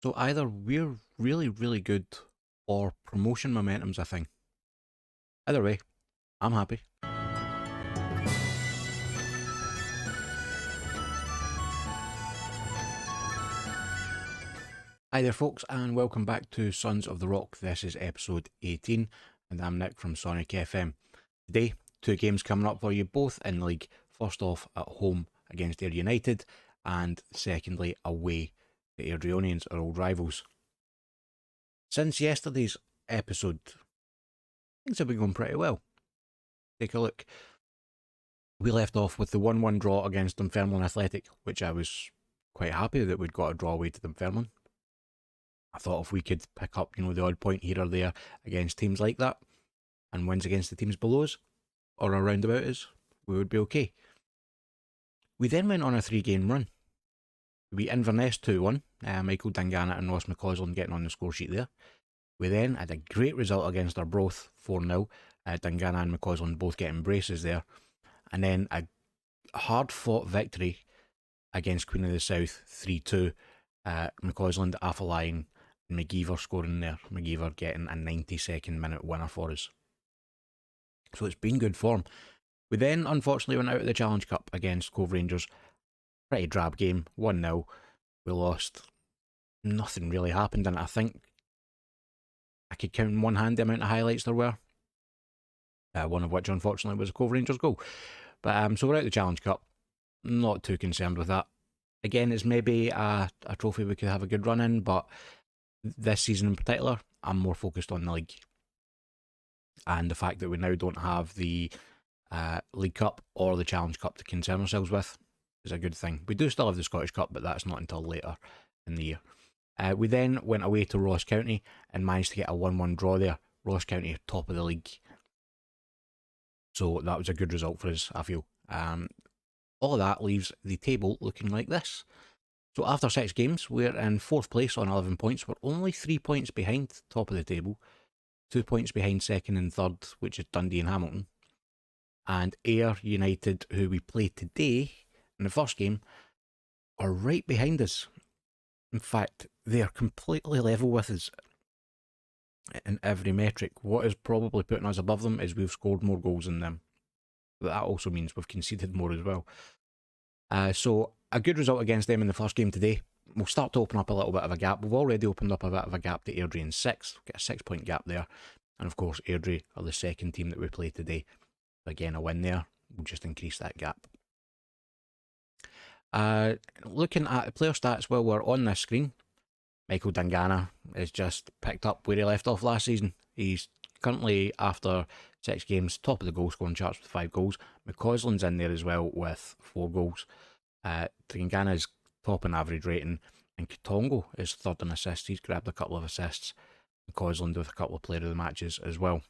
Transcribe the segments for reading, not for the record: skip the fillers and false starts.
So either we're really, really good or promotion momentum's a thing. Either way, I'm happy. Hi there, folks, and welcome back to Sons of the Rock. This is episode 18, and I'm Nick from SonickFM. Today, two games coming up for you, both in the league. First off, at home against Ayr United, and secondly, away. The Airdrieonians are old rivals. Since yesterday's episode, things have been going pretty well. Take a look. We left off with the 1-1 draw against Dunfermline Athletic, which I was quite happy that we'd got a draw away to Dunfermline. I thought if we could pick up, the odd point here or there against teams like that, and wins against the teams below us, or around about us, we would be okay. We then went on a 3-game run. We beat Inverness 2-1, Michael Dangana and Ross McCausland getting on the score sheet there. We then had a great result against Arbroath, 4-0, Dangana and McCausland both getting braces there. And then a hard-fought victory against Queen of the South, 3-2, McCausland, Afolayan, and McGeever scoring there. McGeever getting a 92nd minute winner for us. So it's been good form. We then unfortunately went out of the Challenge Cup against Cove Rangers. Pretty drab game, 1-0. We lost. Nothing really happened, and I think I could count in one hand the amount of highlights there were. One of which unfortunately was a Cove Rangers goal. But so we're out of the Challenge Cup. Not too concerned with that. Again, it's maybe a trophy we could have a good run in, but this season in particular, I'm more focused on the league. And the fact that we now don't have the League Cup or the Challenge Cup to concern ourselves with is a good thing. We do still have the Scottish Cup, but that's not until later in the year. We then went away to Ross County and managed to get a 1-1 draw there. Ross County are top of the league. So that was a good result for us, I feel. All of that leaves the table looking like this. So after 6 games, we're in 4th place on 11 points. We're only 3 points behind top of the table. 2 points behind 2nd and 3rd, which is Dundee and Hamilton. And Ayr United, who we played today in the first game, are right behind us. In fact, they are completely level with us in every metric. What is probably putting us above them is we've scored more goals than them. But that also means we've conceded more as well. So a good result against them in the first game today. We'll start to open up a little bit of a gap. We've already opened up a bit of a gap to Airdrie in 6. We'll get a 6-point gap there. And of course, Airdrie are the second team that we play today. Again, a win there will just increase that gap. Looking at player stats while we're on this screen, Michael Dangana has just picked up where he left off last season. He's currently, after 6 games, top of the goal scoring charts with 5 goals. McCausland's in there as well with 4 goals. Dangana's top in average rating, and Katongo is 3rd in assists. He's grabbed a couple of assists. McCausland with a couple of player of the matches as well.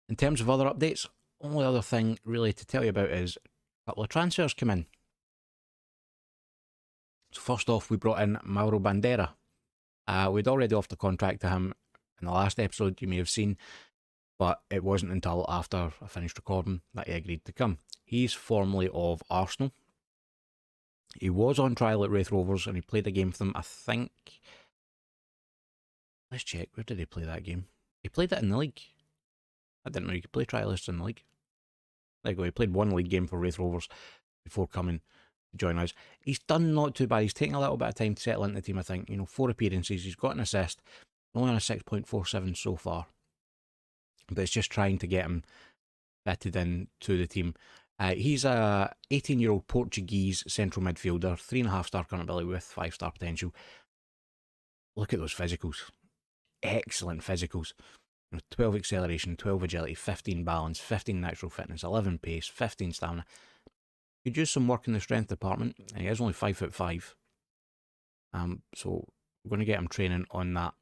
In terms of other updates, only other thing really to tell you about is a couple of transfers come in. So first off, we brought in Mauro Bandera. We'd already offered the contract to him in the last episode, you may have seen, but it wasn't until after I finished recording that he agreed to come. He's formerly of Arsenal. He was on trial at Wraith Rovers and he played a game for them, I think. Let's check, where did he play that game? He played it in the league. I didn't know you could play trialists in the league. There you go, he played 1 league game for Wraith Rovers before coming to join us. He's done not too bad. He's taken a little bit of time to settle into the team, I think. 4 appearances, he's got an assist, only on a 6.47 so far. But it's just trying to get him fitted into the team. He's a 18-year-old Portuguese central midfielder, 3.5-star current ability with 5-star potential. Look at those physicals. Excellent physicals. 12 acceleration, 12 agility, 15 balance, 15 natural fitness, 11 pace, 15 stamina. Could use some work in the strength department, and he is only 5'5". So we're going to get him training on that.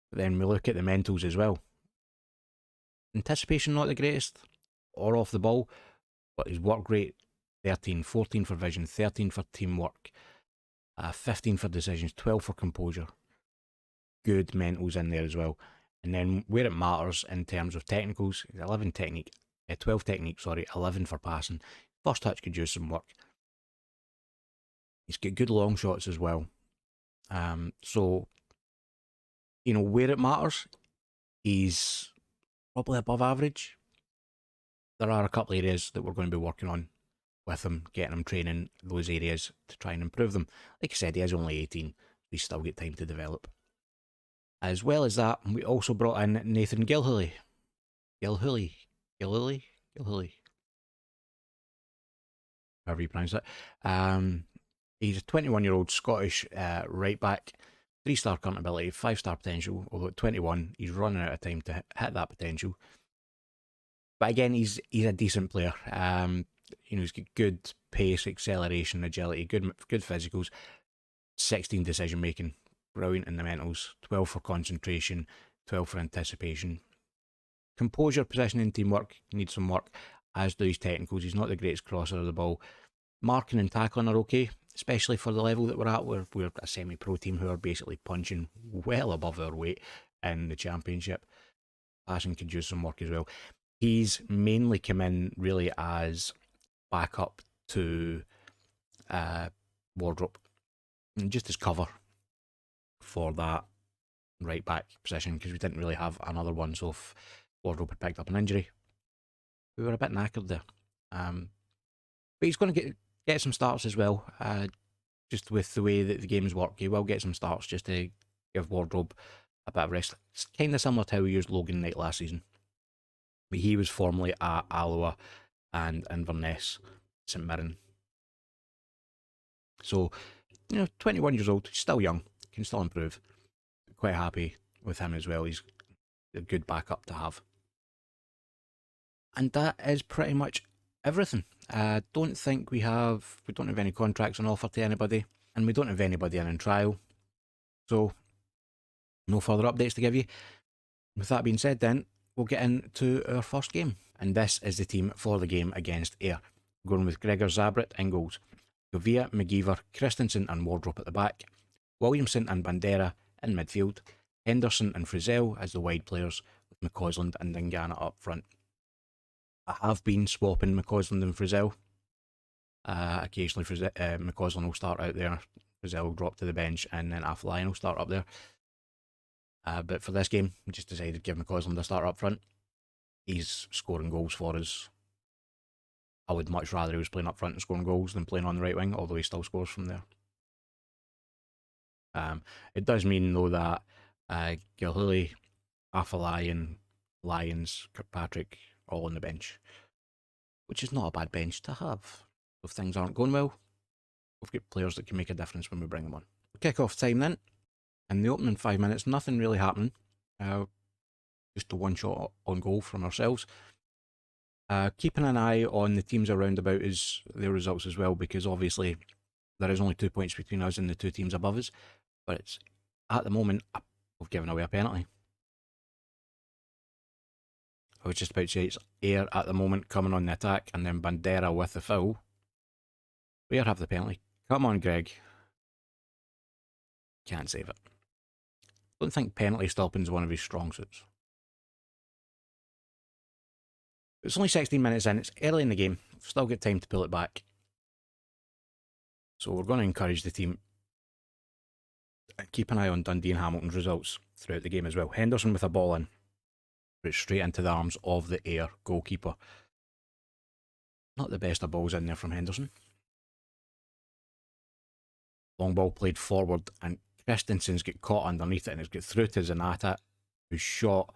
But then we look at the mentals as well. Anticipation not the greatest, or off the ball, but his work rate 13, 14 for vision, 13 for teamwork, 15 for decisions, 12 for composure. Good mentals in there as well. And then where it matters in terms of technicals, 12 technique, 11 for passing. First touch could use some work. He's got good long shots as well. So, where it matters, he's probably above average. There are a couple of areas that we're going to be working on with him, getting him training those areas to try and improve them. Like I said, he is only 18, he's still got time to develop. As well as that, we also brought in Nathan Gilhooly. Gilhooly? However you pronounce it. He's a 21-year-old Scottish right back, 3-star current ability, 5-star potential, although at 21, he's running out of time to hit that potential. But again, he's a decent player. He's got good pace, acceleration, agility, good physicals, 16 decision making, brilliant in the mentals, 12 for concentration, 12 for anticipation. Composure, positioning, teamwork needs some work, as do his technicals. He's not the greatest crosser of the ball. Marking and tackling are okay, especially for the level that we're at. We're a semi-pro team who are basically punching well above our weight in the championship. Passing could use some work as well. He's mainly come in really as backup to Wardrobe, and just as cover for that right back position, because we didn't really have another one. So if Wardrobe had picked up an injury, we were a bit knackered there. But he's going to get some starts as well. Just with the way that the games work, he will get some starts just to give Wardrobe a bit of rest. It's kind of similar to how we used Logan Knight last season. But he was formerly at Alloa and Inverness, St Mirren. So, 21 years old, he's still young, can still improve. Quite happy with him as well. He's a good backup to have. And that is pretty much everything. I don't think we don't have any contracts on offer to anybody, and we don't have anybody in trial. So, no further updates to give you. With that being said, then, we'll get into our first game. And this is the team for the game against Ayr. Going with Gregor Zabret in goals. Govia, McGeever, Christensen and Wardrobe at the back. Williamson and Bandera in midfield. Henderson and Frizzell as the wide players, with McCausland and Dingana up front. I have been swapping McCausland and Frizzell. Occasionally McCausland will start out there, Frizzell will drop to the bench, and then Afolayan will start up there. But for this game, we just decided to give McCausland a start up front. He's scoring goals for us. I would much rather he was playing up front and scoring goals than playing on the right wing, although he still scores from there. It does mean, though, that Gilhooly, Afolayan, Lyons, Kirkpatrick, all on the bench, which is not a bad bench to have. If things aren't going well, we've got players that can make a difference when we bring them on. Kick-off time then. In the opening 5 minutes, nothing really happening. Just a one shot on goal from ourselves. Keeping an eye on the teams around about their results as well, because obviously there is only 2 points between us and the two teams above us. But it's, at the moment, we've given away a penalty. I was just about to say it's Ayr at the moment coming on the attack, and then Bandera with the foul. Ayr have the penalty. Come on, Greg. Can't save it. Don't think penalty stopping is one of his strong suits. It's only 16 minutes in, it's early in the game, we've still got time to pull it back. So we're going to encourage the team and keep an eye on Dundee and Hamilton's results throughout the game as well. Henderson with a ball in, put it straight into the arms of the Ayr goalkeeper. Not the best of balls in there from Henderson. Long ball played forward, and Christensen's got caught underneath it and it's got through to Zanata, who's shot.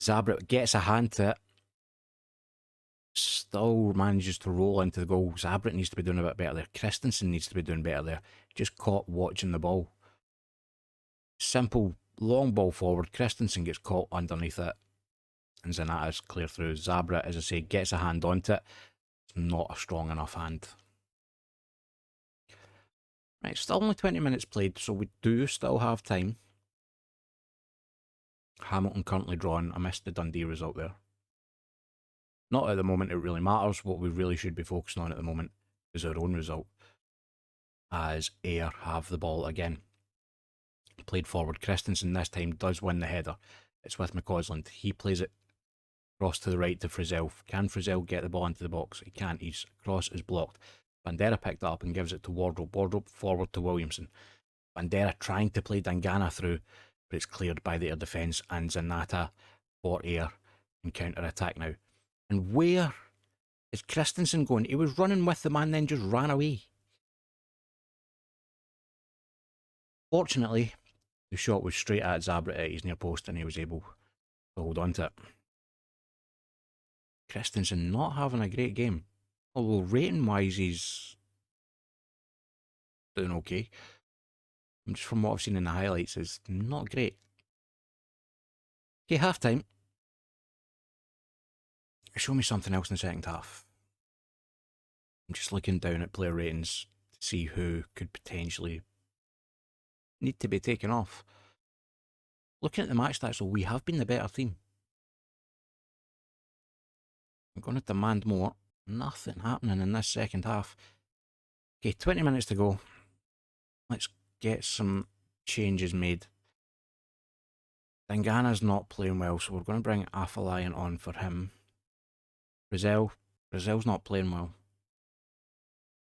Zabret gets a hand to it, still manages to roll into the goal. Zabret needs to be doing a bit better there. Christensen needs to be doing better there. Just caught watching the ball. Simple long ball forward. Christensen gets caught underneath it, and Zanata's clear through. Zabret, as I say, gets a hand onto it. It's not a strong enough hand. Right, still only 20 minutes played, so we do still have time. Hamilton currently drawn. I missed the Dundee result there. Not at the moment it really matters. What we really should be focusing on at the moment is our own result, as Ayr have the ball again. Played forward. Christensen this time does win the header. It's with McCausland. He plays it cross to the right to Frizzell. Can Frizzell get the ball into the box? He can't. His cross is blocked. Bandera picked it up and gives it to Wardrobe. Wardrobe forward to Williamson. Bandera trying to play Dangana through, but it's cleared by the air defence and Zanata for air and counter attack now. And where is Christensen going? He was running with the man, then just ran away. Fortunately, the shot was straight at Zabra at his near post and he was able to hold on to it. Christensen not having a great game. Although rating wise he's doing okay. Just from what I've seen in the highlights, is not great. Okay, half time. Show me something else in the second half. I'm just looking down at player ratings to see who could potentially need to be taken off. Looking at the match stats, though, we have been the better team. I'm going to demand more. Nothing happening in this second half. Okay, 20 minutes to go. Let's get some changes made. Dangana's not playing well, so we're going to bring Afalayan on for him. Brazil's not playing well.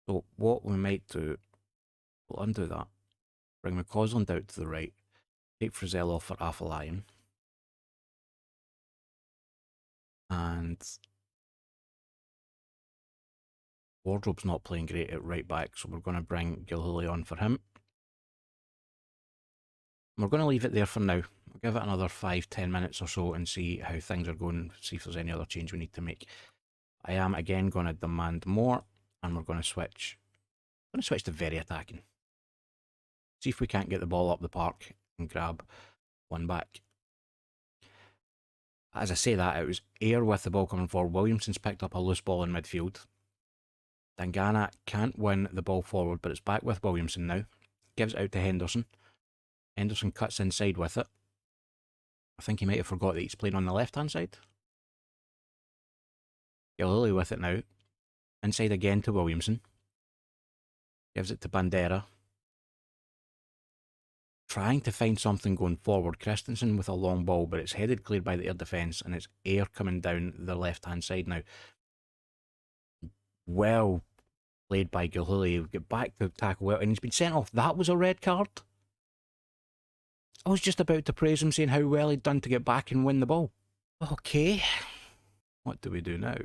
So what we might do, we'll undo that. Bring McCausland out to the right. Take Frizzell off for Afalayan. And Wardrobe's not playing great at right back, so we're going to bring Gilhooly on for him. We're going to leave it there for now. We'll give it another 5-10 minutes or so and see how things are going, see if there's any other change we need to make. I am again going to demand more, and we're going to switch. I'm going to switch to very attacking. See if we can't get the ball up the park and grab one back. As I say that, it was Air with the ball coming forward. Williamson's picked up a loose ball in midfield. Dangana can't win the ball forward, but it's back with Williamson now. Gives it out to Henderson. Henderson cuts inside with it. I think he might have forgot that he's playing on the left-hand side. Gilhooly with it now. Inside again to Williamson. Gives it to Bandera. Trying to find something going forward. Christensen with a long ball, but it's headed cleared by the air defence, and it's Air coming down the left-hand side now. Well played by Gilhooly. Get back to tackle well, and he's been sent off. That was a red card. I was just about to praise him, saying how well he'd done to get back and win the ball. Okay, what do we do now?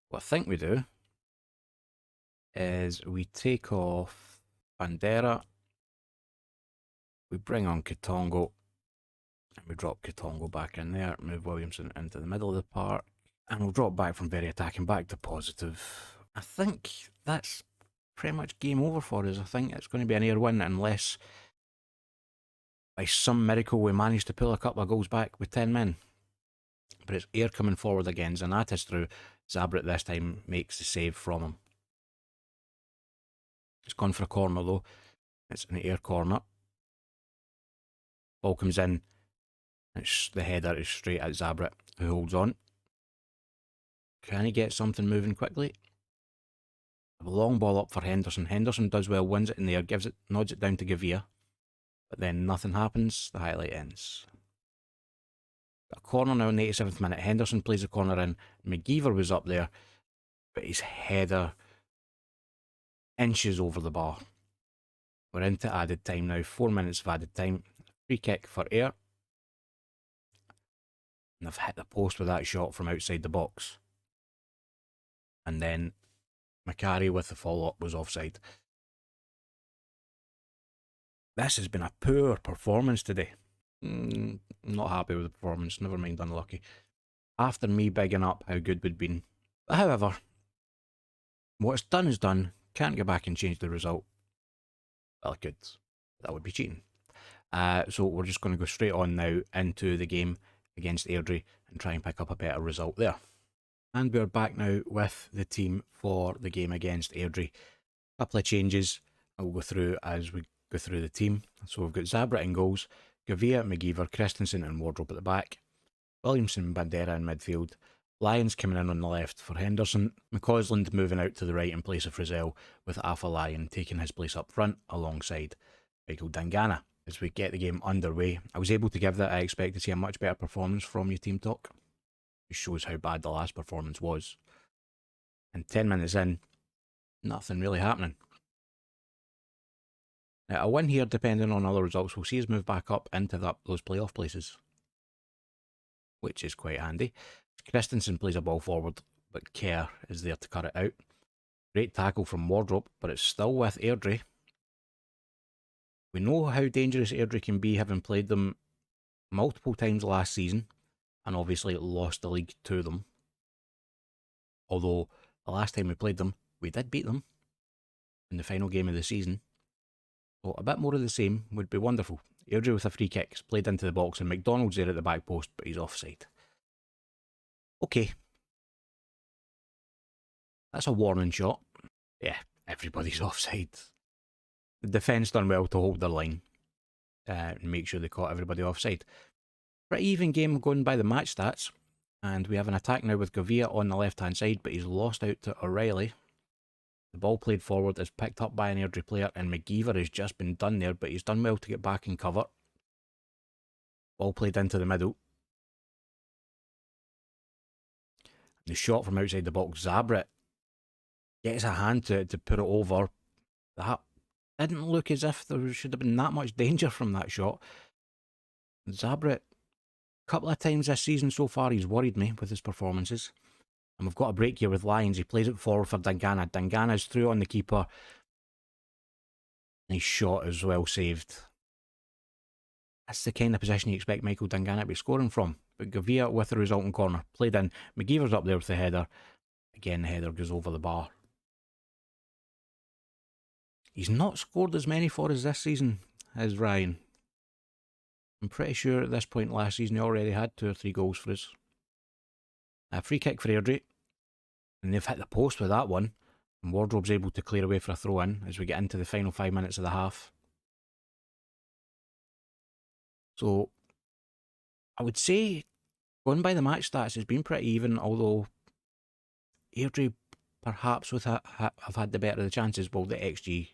What I think we do is we take off Bandera, we bring on Kitongo, and we drop Kitongo back in there, move Williamson into the middle of the park, and we'll drop back from very attacking back to positive. I think that's pretty much game over for us. I think it's going to be an Air win unless by some miracle we manage to pull a couple of goals back with 10 men. But it's Air coming forward again. Zanata's through. Zabrit this time makes the save from him. It's gone for a corner though. It's an Air corner. Ball comes in. The header is straight at Zabrit, who holds on. Can he get something moving quickly? A long ball up for Henderson. Henderson does well, wins it in the air, nods it down to Gavia. But then nothing happens. The highlight ends. A corner now in the 87th minute. Henderson plays the corner in. McGeever was up there, but his header inches over the bar. We're into added time now. 4 minutes of added time. Free kick for Air. And I've hit the post with that shot from outside the box. And then Macari with the follow-up was offside. This has been a poor performance today. Not happy with the performance, never mind unlucky. After me bigging up how good we'd been. But however, what's done is done. Can't go back and change the result. Well, I could. That would be cheating. So we're just going to go straight on now into the game against Airdrie and try and pick up a better result there. And we're back now with the team for the game against Airdrie. A couple of changes I'll go through as we go through the team. So we've got Zabra in goals, Gavia, McGeever, Christensen and Wardrobe at the back, Williamson and Bandera in midfield, Lyons coming in on the left for Henderson, McCausland moving out to the right in place of Frizzell, with Afalayan taking his place up front alongside Michael Dangana. As we get the game underway, I was able to give that I expect to see a much better performance from your team talk. It shows how bad the last performance was. And 10 minutes in, nothing really happening. Now, a win here, depending on other results, will see us move back up into those playoff places, which is quite handy. Christensen plays a ball forward, but Kerr is there to cut it out. Great tackle from Wardrobe, but it's still with Airdrie. We know how dangerous Airdrie can be, having played them multiple times last season, and obviously lost the league to them. Although, the last time we played them, we did beat them in the final game of the season. So a bit more of the same would be wonderful. Airdrie with a free kick, it's played into the box, and McDonald's there at the back post, but he's offside. Okay. That's a warning shot. Yeah, everybody's offside. The defence done well to hold their line and make sure they caught everybody offside. Pretty even game going by the match stats, and we have an attack now with Gavia on the left-hand side, but he's lost out to O'Reilly. The ball played forward is picked up by an Airdrie player, and McGeever has just been done there, but he's done well to get back and cover. Ball played into the middle. The shot from outside the box, Zabret gets a hand to put it over. That didn't look as if there should have been that much danger from that shot. Zabret, a couple of times this season so far, he's worried me with his performances. And we've got a break here with Lions. He plays it forward for Dangana. Dangana's through on the keeper. Nice shot as well saved. That's the kind of position you expect Michael Dangana to be scoring from. But Gavia with the resulting corner. Played in. McGeever's up there with the header. Again, the header goes over the bar. He's not scored as many for us this season as Ryan. I'm pretty sure at this point last season he already had 2 or 3 goals for us. A free kick for Airdrie. And they've hit the post with that one. And Wardrobe's able to clear away for a throw in as we get into the final 5 minutes of the half. So, I would say, going by the match stats, it's been pretty even, although Airdrie perhaps have had the better of the chances. Well, the XG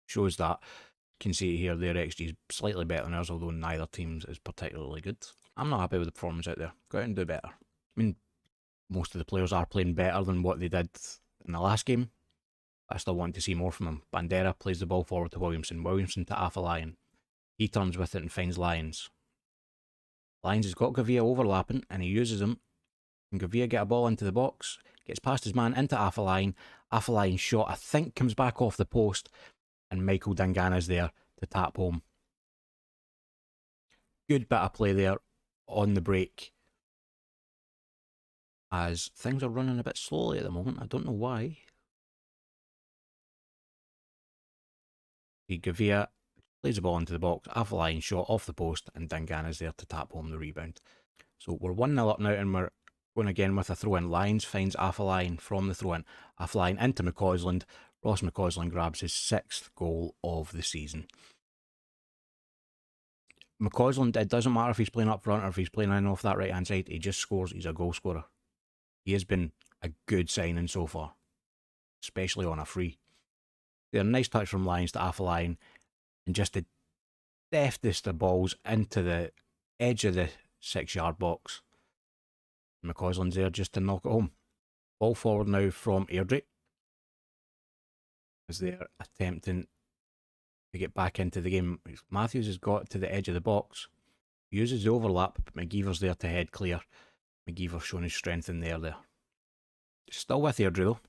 shows that. You can see it here, their XG is slightly better than ours, although neither team is particularly good. I'm not happy with the performance out there. Go out and do better. I mean, most of the players are playing better than what they did in the last game. I still want to see more from them. Bandera plays the ball forward to Williamson. Williamson to Afolayan. He turns with it and finds Lyons. Lyons has got Gavia overlapping and he uses him. And Gavia get a ball into the box. Gets past his man into Afolayan. Afolayan's shot, I think, comes back off the post. And Michael Dangana's there to tap home. Good bit of play there on the break. As things are running a bit slowly at the moment. I don't know why. Gavia plays the ball into the box. Afolayan shot off the post. And Dangana's there to tap home the rebound. So we're 1-0 up now and we're going again with a throw-in. Lyons finds Afolayan from the throw-in. Afolayan into McCausland. Ross McCausland grabs his 6th goal of the season. McCausland, it doesn't matter if he's playing up front or if he's playing in off that right-hand side, he just scores. He's a goal scorer. He has been a good signing so far, especially on a free. A nice touch from Lyons to Afolayan, and just the deftest of balls into the edge of the 6-yard box. McCausland's there just to knock it home. Ball forward now from Airdrie, as they're attempting to get back into the game. Matthews has got to the edge of the box, uses the overlap, but McGeever's there to head clear. McGeever showing his strength in there. Still with Airdrie though,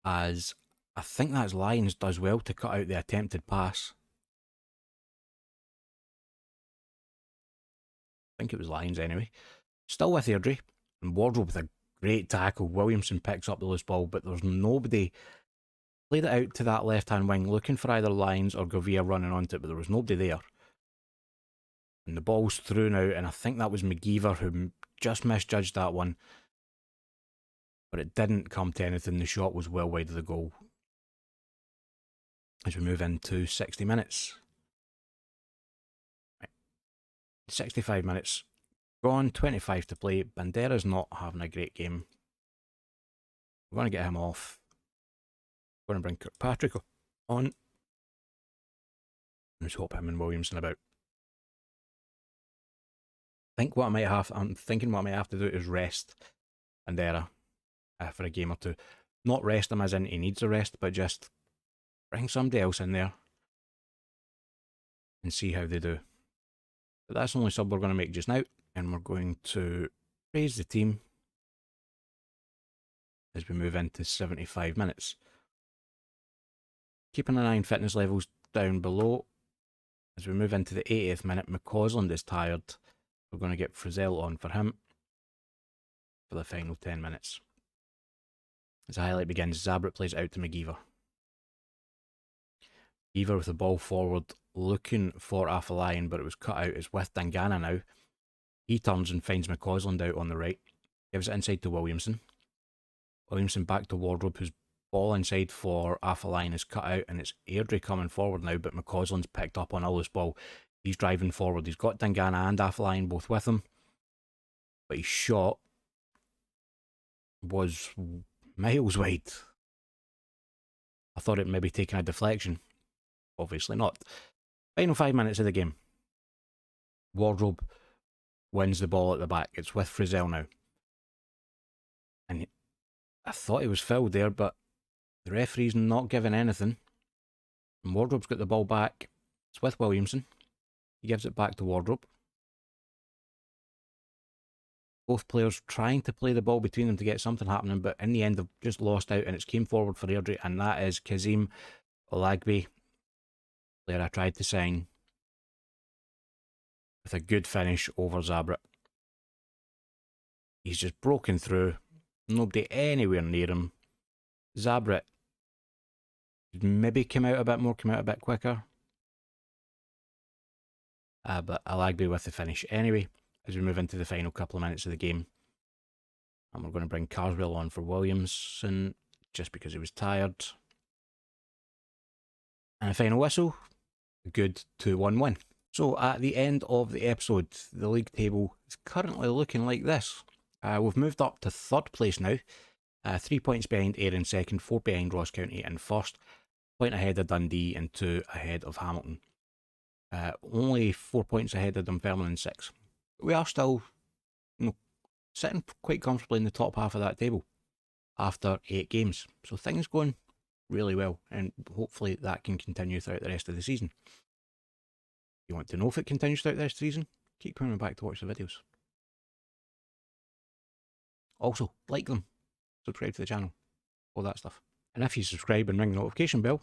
as I think that's Lyons does well to cut out the attempted pass. I think it was Lyons anyway. Still with Airdrie, and Wardrobe with a great tackle. Williamson picks up the loose ball, but there's nobody. Played it out to that left-hand wing, looking for either Lyons or Gavia running onto it, but there was nobody there. And the ball's through now, and I think that was McGeever who just misjudged that one. But it didn't come to anything. The shot was well wide of the goal. As we move into 60 minutes. Right. 65 minutes. Gone, 25 to play. Bandera's not having a great game. We're going to get him off. We're going to bring Kirkpatrick on. Let's hope him and Williamson about. I'm thinking what I might have to do is rest Bandera for a game or two. Not rest him as in he needs a rest, but just bring somebody else in there and see how they do. But that's the only sub we're going to make just now, and we're going to raise the team as we move into 75 minutes. Keeping an eye on fitness levels down below. As we move into the 80th minute, McCausland is tired. We're going to get Frizzell on for him for the final 10 minutes. As the highlight begins, Zabret plays out to McGeever. McGeever with the ball forward, looking for Afolayan, but it was cut out. It's with Dangana now. He turns and finds McCausland out on the right. Gives it inside to Williamson. Williamson back to Wardrobe, whose ball inside for Afolayan is cut out, and it's Airdrie coming forward now, but McCausland's picked up on all this ball. He's driving forward. He's got Dangana and Afolayan both with him, but his shot was miles wide. I thought it maybe taken a deflection. Obviously not. Final 5 minutes of the game. Wardrobe wins the ball at the back. It's with Frizzell now. And I thought he was fouled there, but the referee's not giving anything. And Wardrobe's got the ball back. It's with Williamson. He gives it back to Wardrobe. Both players trying to play the ball between them to get something happening, but in the end they've just lost out, and it's came forward for Airdrie, and that is Kazim Olagbe, player I tried to sign, with a good finish over Zabret. He's just broken through. Nobody anywhere near him. Zabret maybe came out a bit more, came out a bit quicker. But Olagbe with the finish anyway, as we move into the final couple of minutes of the game. And we're going to bring Carswell on for Williamson, just because he was tired. And a final whistle. A good 2-1 win. So at the end of the episode, the league table is currently looking like this. We've moved up to 3rd place now. 3 points behind Ayr in 2nd, 4 behind Ross County in 1st. Point ahead of Dundee and 2 ahead of Hamilton. Only 4 points ahead of Dunfermline in 6th. We are still, sitting quite comfortably in the top half of that table after 8 games. So things going really well, and hopefully that can continue throughout the rest of the season. If you want to know if it continues throughout the rest of the season, keep coming back to watch the videos. Also, like them, subscribe to the channel, all that stuff. And if you subscribe and ring the notification bell,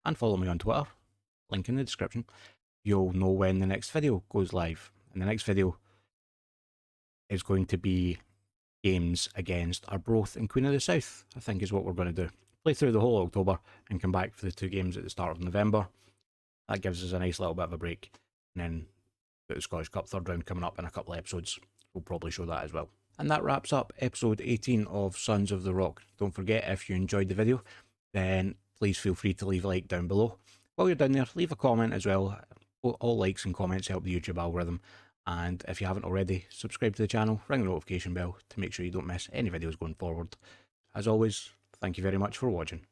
and follow me on Twitter, link in the description, you'll know when the next video goes live. And the next video is going to be games against Arbroath and Queen of the South, I think is what we're going to do. Play through the whole of October and come back for the 2 games at the start of November. That gives us a nice little bit of a break. And then the Scottish Cup 3rd round coming up in a couple of episodes. We'll probably show that as well. And that wraps up episode 18 of Sons of the Rock. Don't forget, if you enjoyed the video, then please feel free to leave a like down below. While you're down there, leave a comment as well. All likes and comments help the YouTube algorithm. And if you haven't already, subscribe to the channel, ring the notification bell to make sure you don't miss any videos going forward. As always, thank you very much for watching.